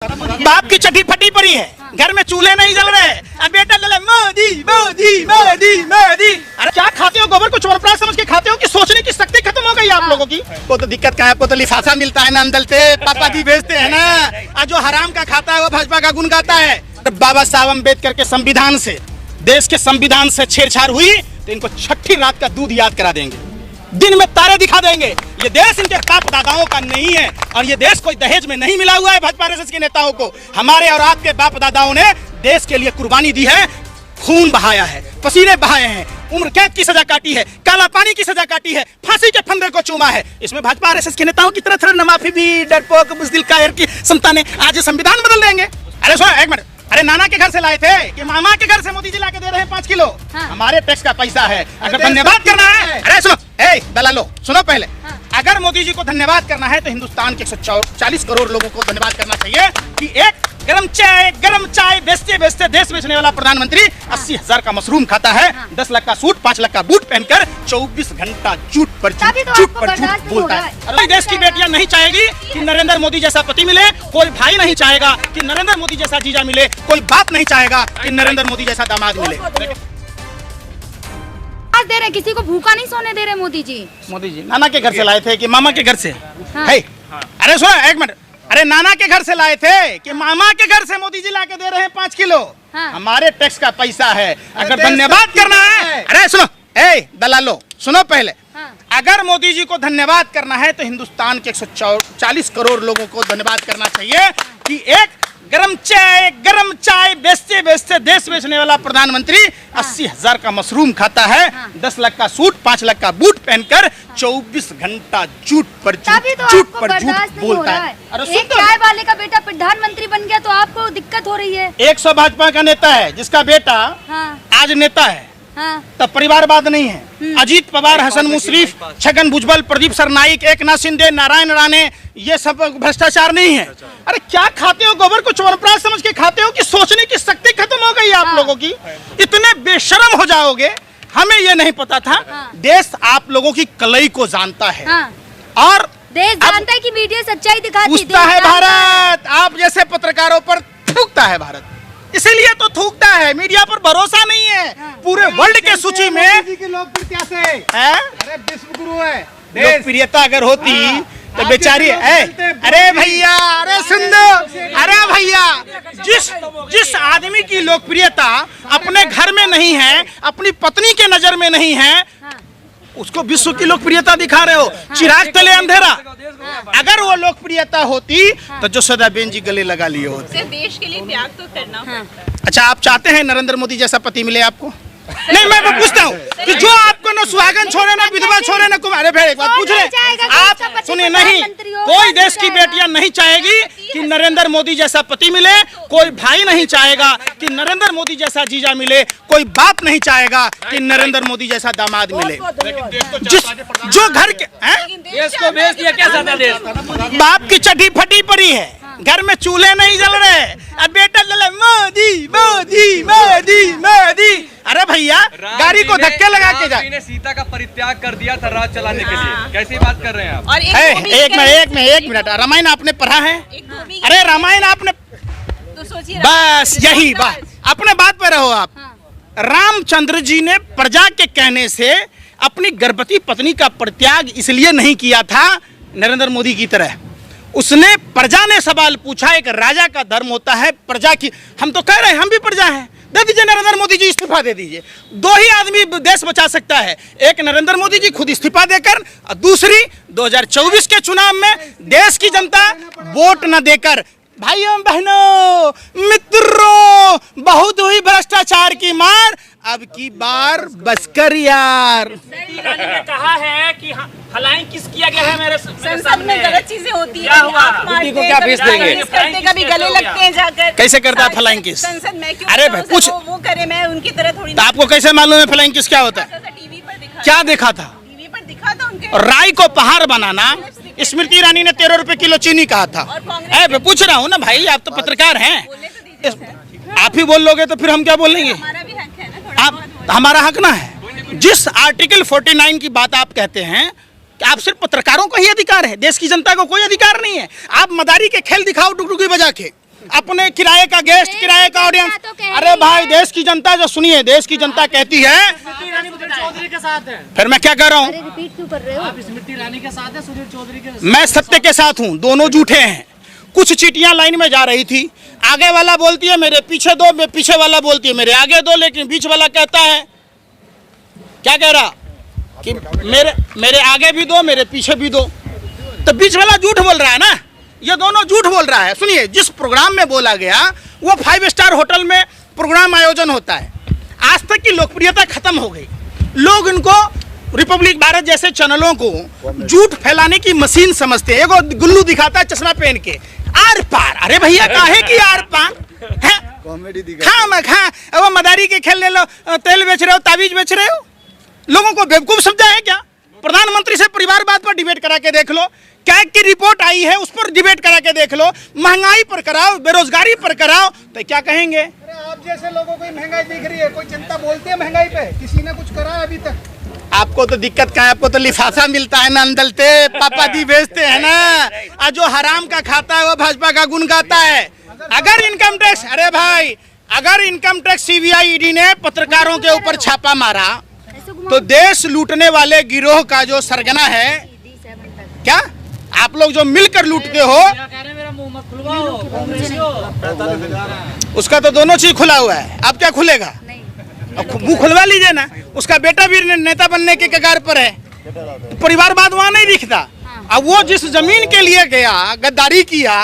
बाप की चड्डी फटी पड़ी है, घर में चूल्हे नहीं जल रहे, अब बेटा लले मोदी मोदी मोदी मोदी। अरे क्या खाते हो, गोबर को चोरपराज समझ के खाते हो कि सोचने की शक्ति खत्म हो गई आप लोगों की? वो तो दिक्कत क्या है, आपको तो लिफाफा मिलता है ना अंदर से, पापा जी भेजते हैं ना। और जो हराम का खाता है वो भाजपा का गुण गाता है। बाबा साहब अम्बेडकर के संविधान से, देश के संविधान से छेड़छाड़ हुई तो इनको छठी रात का दूध याद करा देंगे, दिन में तारे दिखा देंगे। ये देश इनके बाप दादाओं का नहीं है और ये देश कोई दहेज में नहीं मिला हुआ है भाजपा आरएसएस के नेताओं को। हमारे और आपके बाप दादाओं ने देश के लिए कुर्बानी दी है, खून बहाया है, पसीने बहाए हैं, उम्र कैद की सजा काटी है, काला पानी की सजा काटी है, फांसी के फंदे को चूमा है। इसमें भाजपा आरएसएस के नेताओं की तरह न माफी भी, डरपोक बुज़दिल कायर की संतानें आज संविधान बदल देंगे। अरे सुनो एक मिनट, अरे नाना के घर से लाए थे कि मामा के घर से मोदी जी लाके दे रहे हैं 5 किलो? हाँ। हमारे टैक्स का पैसा है, अगर धन्यवाद करना है। अरे सुनो दलालो, सुनो पहले। हाँ। अगर मोदी जी को धन्यवाद करना है तो हिंदुस्तान के 140 करोड़ लोगों को धन्यवाद करना चाहिए कि एक गरम चाय बेचते बेचते देश बेचने वाला प्रधानमंत्री 80,000 का मशरूम खाता है, 10 लाख का सूट 5 लाख का बूट पहनकर 24 घंटा झूठ पर झूठ बोलता है। अरे देश की बेटियां नहीं चाहेगी कि नरेंद्र मोदी जैसा पति मिले, कोई भाई नहीं चाहेगा कि नरेंद्र मोदी जैसा जीजा मिले, कोई बाप नहीं चाहेगा कि नरेंद्र मोदी जैसा दामाद मिले। दे रहे, किसी को भूखा नहीं सोने दे रहे मोदी जी। मोदी जी नाना के घर से लाए थे कि मामा के घर से? हाँ। अरे सुनो एक मिनट, अरे नाना के घर से लाए थे कि मामा के घर से मोदी जी लाके दे रहे हैं 5 किलो? हाँ। हमारे टैक्स का पैसा है, अगर धन्यवाद करना है। अरे सुनो दलालो, सुनो पहले। हाँ। अगर मोदी जी को धन्यवाद करना है तो हिंदुस्तान के 140 करोड़ लोगों को धन्यवाद करना चाहिए कि एक गरम चाय बेचते बेचते देश बेचने वाला प्रधानमंत्री 80,000 का मशरूम खाता है, 10 लाख का सूट 5 लाख का बूट पहनकर 24 घंटा झूठ पर झूठ बोलता है। अरे एक चाय वाले का बेटा प्रधानमंत्री बन गया तो आपको दिक्कत हो रही है। 100 भाजपा का नेता है जिसका बेटा आज नेता है, तब परिवारवाद नहीं है। अजीत पवार, हसन मुशरीफ, छगन भुजबल, प्रदीप सरनाइक, एकनाथ शिंदे, नारायण राणे, ये सब भ्रष्टाचार नहीं है। अरे क्या खाते हो, गोबर को चोरपराज समझ के खाते हो कि सोचने की शक्ति खत्म हो गई आप लोगों की? इतने बेशरम हो जाओगे, हमें ये नहीं पता था। देश आप लोगों की कलई को जानता है और देश जानता है कि मीडिया सच्चाई दिखाती है। भारत आप जैसे पत्रकारों पर थूकता है, भारत इसीलिए तो थूकता है, मीडिया पर भरोसा नहीं है। पूरे वर्ल्ड के सूची में लोकप्रियता से अरे विश्व गुरु है, लोकप्रियता अगर होती तो बेचारी अरे भैया, अरे सुंदर, अरे भैया, जिस आदमी की लोकप्रियता अपने घर में नहीं है, अपनी पत्नी के नजर में नहीं है, उसको विश्व की लोकप्रियता दिखा रहे हो। चिराग तले अंधेरा। अगर वो लोकप्रियता होती तो जसोदाबेन जी गले लगा लिए होते। देश के लिए त्याग तो करना। अच्छा, आप चाहते हैं नरेंद्र मोदी जैसा पति मिले आपको? नहीं, मैं पूछता हूँ कि जो आपको न सुहागन छोड़े, न विधवा छोड़े, न कुमार। अरे भाई एक बात पूछ रहे आप, सुनिए, नहीं कोई देश की बेटियां नहीं चाहेगी कि नरेंद्र मोदी जैसा पति मिले, कोई भाई नहीं चाहेगा कि नरेंद्र मोदी जैसा जीजा मिले, कोई बाप नहीं चाहेगा कि नरेंद्र मोदी जैसा दामाद मिले। जो घर के देश को बेच दिया, क्या ज्यादा देश? बाप की चड्डी फटी पड़ी है, घर में चूल्हे नहीं जल रहे, अब बेटा लले मोदी मोदी मोदी मोदी। अरे भैया, गाड़ी को धक्के लगा के जा। सीता का परित्याग कर दिया था राज चलाने के लिए, कैसी बात कर रहे हैं आप? एक मिनट, रामायण आपने पढ़ा है? अरे रामायण आपने तो सोचिए, बस यही बात, अपने बात पे रहो आप। रामचंद्र जी ने प्रजा के कहने से अपनी गर्भवती पत्नी का परित्याग इसलिए नहीं किया था नरेंद्र मोदी की तरह। उसने, प्रजा ने सवाल पूछा, एक राजा का धर्म होता है प्रजा की, हम तो कह रहे हैं हम भी प्रजा हैं, दे दीजिए नरेंद्र मोदी जी, इस्तीफा दे दीजिए। 2 ही आदमी देश बचा सकता है, एक नरेंद्र मोदी जी खुद इस्तीफा देकर और दूसरी 2024 के चुनाव में देश की जनता वोट न देकर। भाइयों बहनों मित्रों, बहुत हुई भ्रष्टाचार की मार, अब की बार बसकर यार। रानी ने कहा है कि फलाइंग किस किया गया है मेरे संसद में गलत चीजें होती है, को क्या फीस देंगे? कभी गले लगते हैं जाकर। कैसे करता है फलाइंग किस? संसद में क्यों? अरे भाई पूछ, वो करे, मैं उनकी तरह थोड़ी। तो आपको कैसे मालूम है फलाइंग किस क्या होता है? टीवी पर दिखा। क्या देखा था? टीवी पर दिखा था उनके। राई को पहाड़ बनाना, स्मृति ईरानी ने 13 रुपए किलो चीनी कहा था। मैं पूछ रहा हूँ ना भाई, आप तो पत्रकार हैं, आप ही बोल लोगे तो फिर हम क्या बोलेंगे? आप, हमारा हक ना है। जिस आर्टिकल 49 की बात आप कहते हैं कि आप सिर्फ पत्रकारों को ही अधिकार है, देश की जनता को कोई अधिकार नहीं है। आप मदारी के खेल दिखाओ डुगडुगी बजा के, अपने किराए का गेस्ट, किराए का ऑडियंस। अरे भाई, देश की जनता जो सुनिए, देश की जनता कहती है, चौधरी के साथ है। फिर मैं क्या कह रहा हूँ? रिपीट क्यों कर रहे हो? आप स्मृति ईरानी के साथ है, सुधीर चौधरी के मैं सत्य के साथ हूँ, दोनों झूठे हैं। कुछ चीटियां लाइन में जा रही थी, आगे वाला बोलती है मेरे पीछे दो, पीछे वाला बोलती है मेरे आगे दो, लेकिन बीच वाला कहता है, क्या कह रहा कि मेरे आगे भी दो, मेरे पीछे भी दो। तो बीच वाला झूठ बोल रहा है ना, ये दोनों झूठ बोल रहा है। सुनिए, जिस प्रोग्राम में बोला गया वो 5 स्टार होटल में प्रोग्राम आयोजन होता है। आज तक की लोकप्रियता खत्म हो गई। लोग इनको रिपब्लिक भारत जैसे चैनलों को झूठ फैलाने की मशीन समझते हैं। एगो गुल्लू दिखाता है चश्मा पहन के, आर पार। अरे भैया, काहे की आर पार है? कॉमेडी खा वो मदारी के खेल ले लो, तेल बेच रहे हो, ताबीज बेच रहे हो। लोगों को बेवकूफ समझा है क्या? प्रधानमंत्री से परिवारवाद पर डिबेट करा के देख लो, कैग की रिपोर्ट आई है उस पर डिबेट करा के देख लो, महंगाई पर कराओ, बेरोजगारी पर कराओ, तो क्या कहेंगे? अरे आप जैसे लोगों को महंगाई दिख रही है, कोई जनता बोलती है महंगाई पे? किसी ने कुछ करा है अभी तक? आपको तो दिक्कत क्या है? आपको तो लिफाफा मिलता है ना, अंदलते पापा दी बेचते हैं ना। और जो हराम का खाता है वो भाजपा का गुण गाता है। अगर इनकम टैक्स, अरे भाई, अगर इनकम टैक्स सीबीआई ईडी ने पत्रकारों के ऊपर छापा मारा तो देश लूटने वाले गिरोह का जो सरगना है, क्या आप लोग जो मिलकर लूटते हो, उसका तो दोनों चीज खुला हुआ है। अब क्या खुलेगा? मुंह खुलवा लीजिए ना। उसका बेटा भी नेता बनने के कगार पर है। परिवारवाद वहां नहीं दिखता। अब वो जिस जमीन के लिए गया, गद्दारी किया,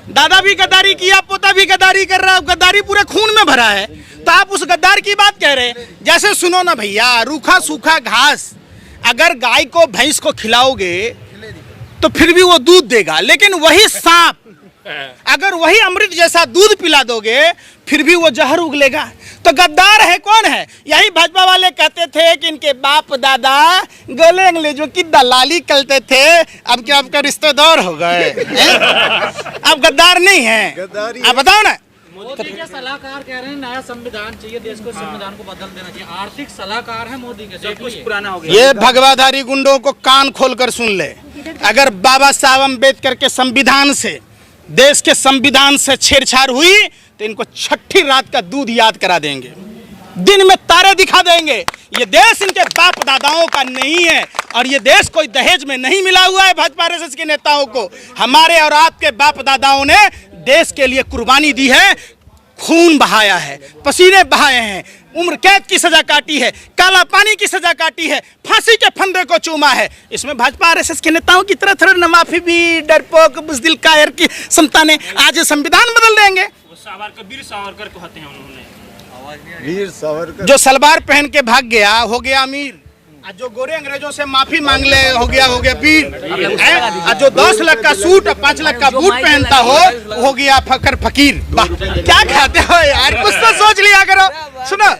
दादा भी गद्दारी किया, पोता भी गद्दारी कर रहा है, गद्दारी पूरे खून में भरा है, तो आप उस गद्दार की बात कह रहे हैं। जैसे सुनो ना भैया, रूखा सूखा घास अगर गाय को भैंस को खिलाओगे तो फिर भी वो दूध देगा, लेकिन वही सांप अगर वही अमृत जैसा दूध पिला दोगे फिर भी वो जहर उगलेगा। तो गद्दार है कौन है? यही भाजपा वाले कहते थे कि इनके बाप दादा गले अंग्रेजों की दलाली करते थे, अब क्या आपका रिश्तेदार हो गए? अब गद्दार नहीं है। आप बताओ ना। मोदी के सलाहकार कह रहे हैं नया संविधान चाहिए, देश को संविधान को बदल देना चाहिए। आर्थिक सलाहकार है मोदी के, सब कुछ पुराना हो गया। ये भगवाधारी गुंडों को कान खोलकर सुन ले। अगर बाबा साहब अम्बेडकर के संविधान से, देश के संविधान से छेड़छाड़ हुई तो इनको छठी रात का दूध याद करा देंगे, दिन में तारे दिखा देंगे। ये देश इनके बाप दादाओं का नहीं है और ये देश कोई दहेज में नहीं मिला हुआ है भाजपा आरएसएस के नेताओं को। हमारे और आपके बाप दादाओं ने देश के लिए कुर्बानी दी है, खून बहाया है, पसीने बहाए हैं, उम्र कैद की सजा काटी है, काला पानी की सजा काटी है, फांसी के फंदे को चूमा है। इसमें भाजपा आरएसएस के नेताओं की तरह थोड़ा माफी भी डरपोक बुज़दिल कायर की संतानें आज संविधान बदल देंगे। वीर सावरकर को हत्या उन्होंने, वीर सावरकर जो सलवार पहन के भाग गया हो गया अमीर, आज जो गोरे अंग्रेजों से माफी मांग ले हो गया वीर, आज जो 10 लाख का सूट और 5 लाख का बूट पहनता हो गया फकर फकीर। क्या खाते हो यार, कुछ तो सोच लिया करो। सुनो,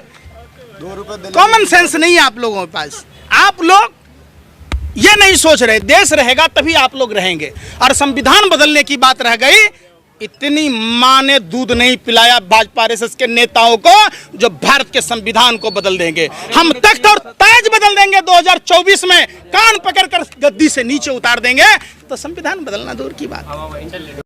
2 रुपए कॉमन सेंस नहीं है आप लोगों के पास। आप लोग ये नहीं सोच रहे देश रहेगा तभी आप लोग रहेंगे, और संविधान बदलने की बात रह गई। इतनी माँ ने दूध नहीं पिलाया भाजपा आरएसएस के नेताओं को जो भारत के संविधान को बदल देंगे। हम तख्त और ताज बदल देंगे 2024 में, कान पकड़कर गद्दी से नीचे उतार देंगे, तो संविधान बदलना दूर की बात।